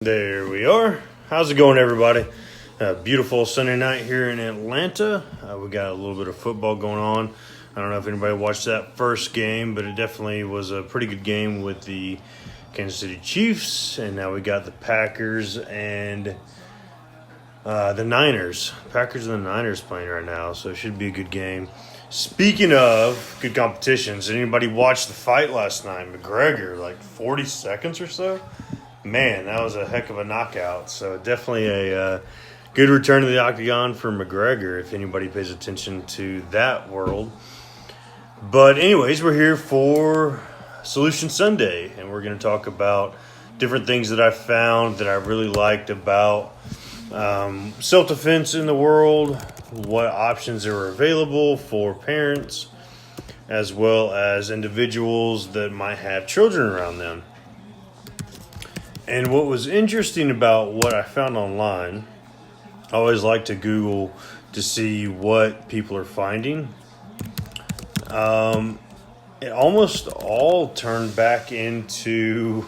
There we are. How's it going, everybody? Beautiful Sunday night here in Atlanta. We got a little bit of football going on. I don't know if anybody watched that first game, but it definitely was a pretty good game with the Kansas City Chiefs. And now we got the Packers and the Niners. Packers and the Niners playing right now, so it should be a good game. Speaking of good competitions, did anybody watch the fight last night? McGregor, like 40 seconds or so? Man, that was a heck of a knockout. So definitely a good return to the octagon for McGregor if anybody pays attention to that world. But anyways, we're here for Solution Sunday, and we're going to talk about different things that I found that I really liked about self-defense in the world, what options are available for parents, as well as individuals that might have children around them. And what was interesting about what I found online, I always like to Google to see what people are finding. It almost all turned back into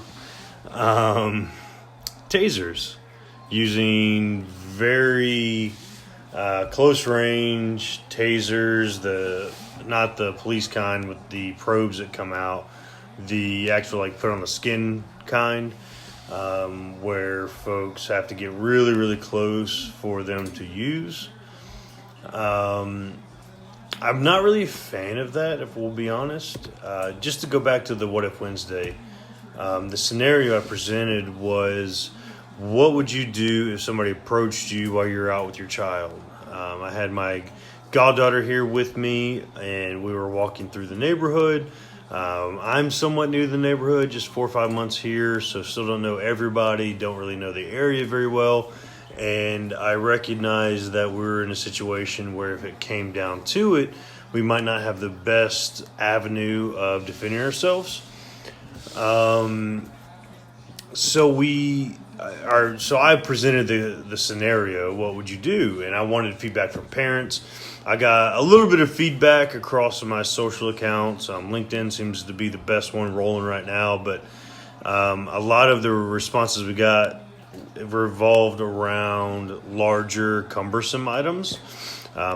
tasers, using very close range tasers, not the police kind with the probes that come out, the actual like put on the skin kind. Where folks have to get really, really close for them to use. I'm not really a fan of that, if we'll be honest. Just to go back to the What If Wednesday, the scenario I presented was, what would you do if somebody approached you while you're out with your child? I had my goddaughter here with me, and we were walking through the neighborhood. I'm somewhat new to the neighborhood, just 4 or 5 months here, so still don't know everybody, don't really know the area very well, and I recognize that we're in a situation where if it came down to it, we might not have the best avenue of defending ourselves. So I presented the scenario, what would you do? And I wanted feedback from parents. I got a little bit of feedback across my social accounts. LinkedIn seems to be the best one rolling right now, but a lot of the responses we got revolved around larger, cumbersome items.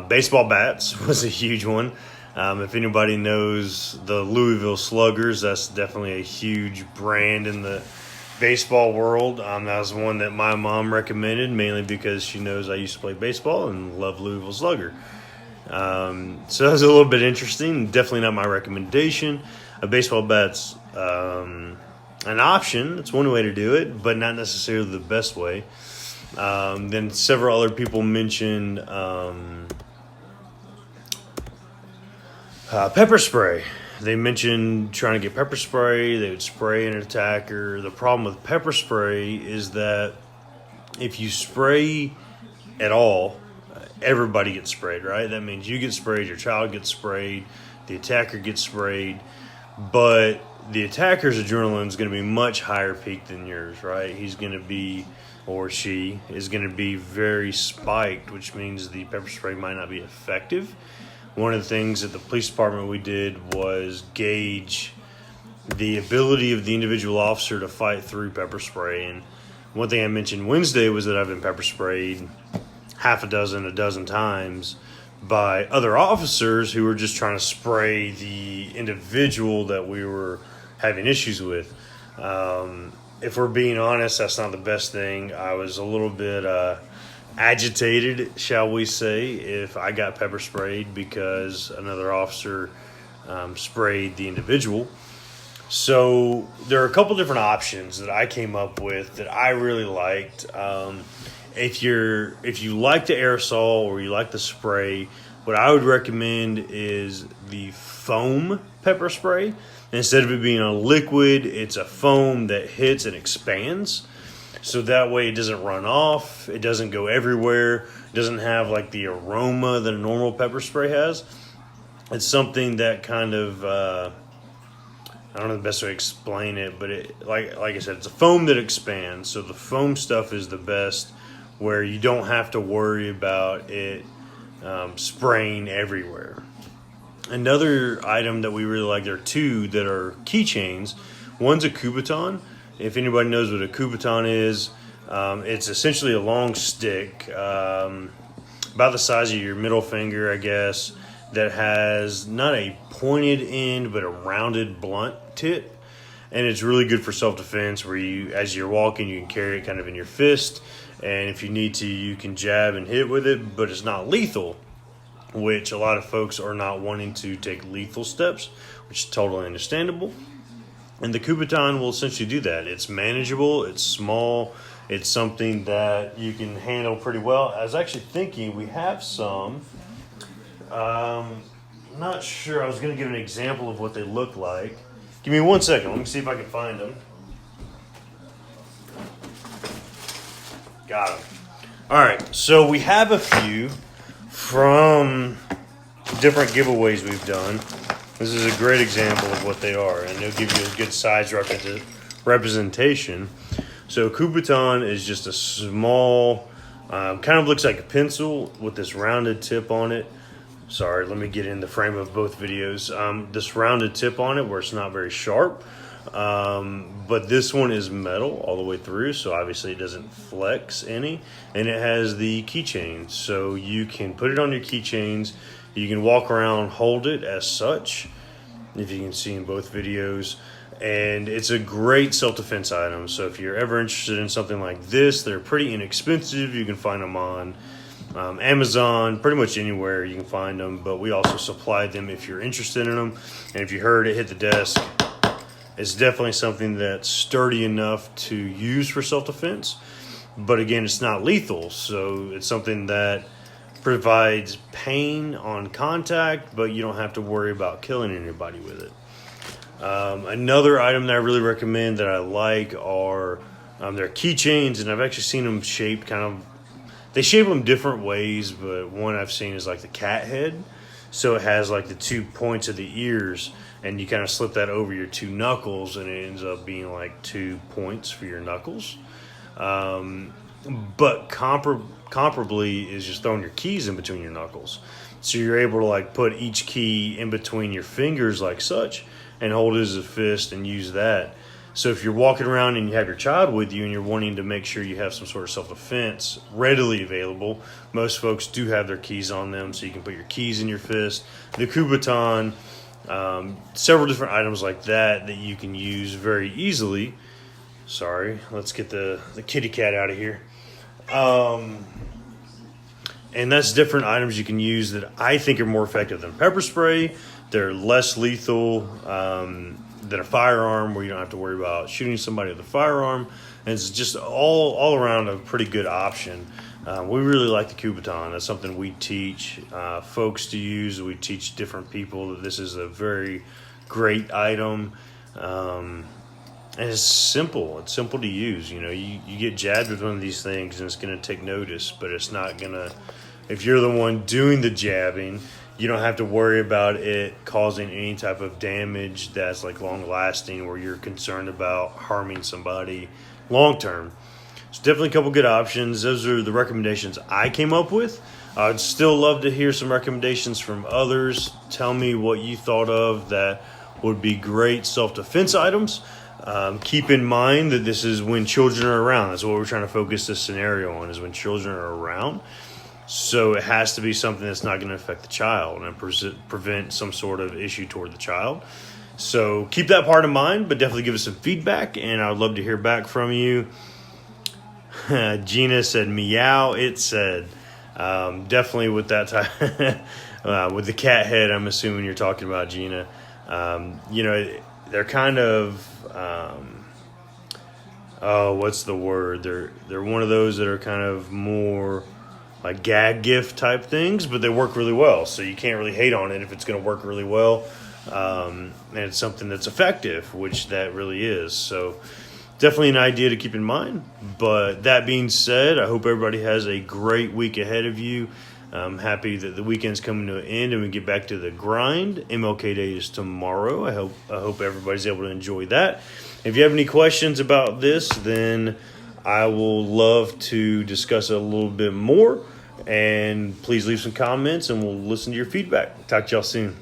Baseball bats was a huge one. If anybody knows the Louisville Sluggers, that's definitely a huge brand in the baseball world. That was one that my mom recommended, mainly because she knows I used to play baseball and love Louisville Slugger. So that was a little bit interesting. Definitely not my recommendation. A baseball bat's an option. It's one way to do it, but not necessarily the best way. Then several other people mentioned pepper spray. They mentioned trying to get pepper spray. They would spray an attacker. The problem with pepper spray is that if you spray at all, everybody gets sprayed, right? That means you get sprayed, your child gets sprayed, the attacker gets sprayed, but the attacker's adrenaline is going to be much higher peak than yours, right? He's going to be, or she is going to be very spiked, which means the pepper spray might not be effective. One of the things at the police department we did was gauge the ability of the individual officer to fight through pepper spray. And one thing I mentioned Wednesday was that I've been pepper sprayed a dozen times by other officers who were just trying to spray the individual that we were having issues with. If we're being honest, that's not the best thing. I was a little bit agitated, shall we say, if I got pepper sprayed because another officer sprayed the individual. So there are a couple different options that I came up with that I really liked. If you like the aerosol or you like the spray, what I would recommend is the foam pepper spray. Instead of it being a liquid, it's a foam that hits and expands. So that way it doesn't run off, it doesn't go everywhere, it doesn't have like the aroma that a normal pepper spray has. It's something that kind of, I don't know the best way to explain it, but like I said, it's a foam that expands. So the foam stuff is the best, where you don't have to worry about it spraying everywhere. Another item that we really like, there are two that are keychains. One's a Kubotan. If anybody knows what a Kubotan is, It's essentially a long stick, about the size of your middle finger, I guess, that has not a pointed end but a rounded blunt tip. And it's really good for self-defense where you, as you're walking, you can carry it kind of in your fist. And if you need to, you can jab and hit with it, but it's not lethal, which a lot of folks are not wanting to take lethal steps, which is totally understandable. And the Kubotan will essentially do that. It's manageable, it's small, it's something that you can handle pretty well. I was actually thinking we have some. Not sure. I was going to give an example of what they look like. Give me 1 second. Let me see if I can find them. Got them. All right. So we have a few from different giveaways we've done. This is a great example of what they are, and they'll give you a good size representation. So Kubotan is just a small, kind of looks like a pencil with this rounded tip on it. Sorry, let me get in the frame of both videos. This rounded tip on it where it's not very sharp, but this one is metal all the way through, so obviously it doesn't flex any, and it has the keychains, so you can put it on your keychains. You can walk around, hold it as such, if you can see in both videos. And it's a great self-defense item. So if you're ever interested in something like this, they're pretty inexpensive. You can find them on Amazon, pretty much anywhere you can find them. But we also supply them if you're interested in them. And if you heard it hit the desk, it's definitely something that's sturdy enough to use for self-defense. But again, it's not lethal. So it's something that provides pain on contact, but you don't have to worry about killing anybody with it. Another item that I really recommend that I like are their keychains, and I've actually seen them shaped they shape them different ways, but one I've seen is like the cat head. So it has like the 2 points of the ears, and you kind of slip that over your 2 knuckles, and it ends up being like 2 points for your knuckles. But comparably is just throwing your keys in between your knuckles. So you're able to like put each key in between your fingers like such and hold it as a fist and use that. So if you're walking around and you have your child with you and you're wanting to make sure you have some sort of self-defense readily available, most folks do have their keys on them, so you can put your keys in your fist. The Kubotan, several different items like that you can use very easily. Sorry, let's get the kitty cat out of here. And that's different items you can use that I think are more effective than pepper spray. They're less lethal than a firearm, where you don't have to worry about shooting somebody with a firearm. And it's just all around a pretty good option. We really like the Kubotan. That's something we teach folks to use. We teach different people that this is a very great item. And it's simple. It's simple to use. You know, you get jabbed with one of these things and it's going to take notice, but it's not going to, if you're the one doing the jabbing, you don't have to worry about it causing any type of damage that's like long lasting, where you're concerned about harming somebody long term. So definitely a couple good options. Those are the recommendations I came up with. I'd still love to hear some recommendations from others. Tell me what you thought of that would be great self-defense items. Keep in mind that this is when children are around. That's what we're trying to focus this scenario on, is when children are around. So it has to be something that's not going to affect the child and prevent some sort of issue toward the child. So keep that part in mind, but definitely give us some feedback, and I would love to hear back from you. Gina said meow. It said definitely with that type with the cat head. I'm assuming you're talking about Gina. You know, they're kind of what's the word? They're one of those that are kind of more like gag gift type things, but they work really well. So you can't really hate on it if it's going to work really well. And it's something that's effective, which that really is. So definitely an idea to keep in mind. But that being said, I hope everybody has a great week ahead of you. I'm happy that the weekend's coming to an end and we get back to the grind. MLK Day is tomorrow. I hope everybody's able to enjoy that. If you have any questions about this, then I will love to discuss it a little bit more. And please leave some comments and we'll listen to your feedback. Talk to y'all soon.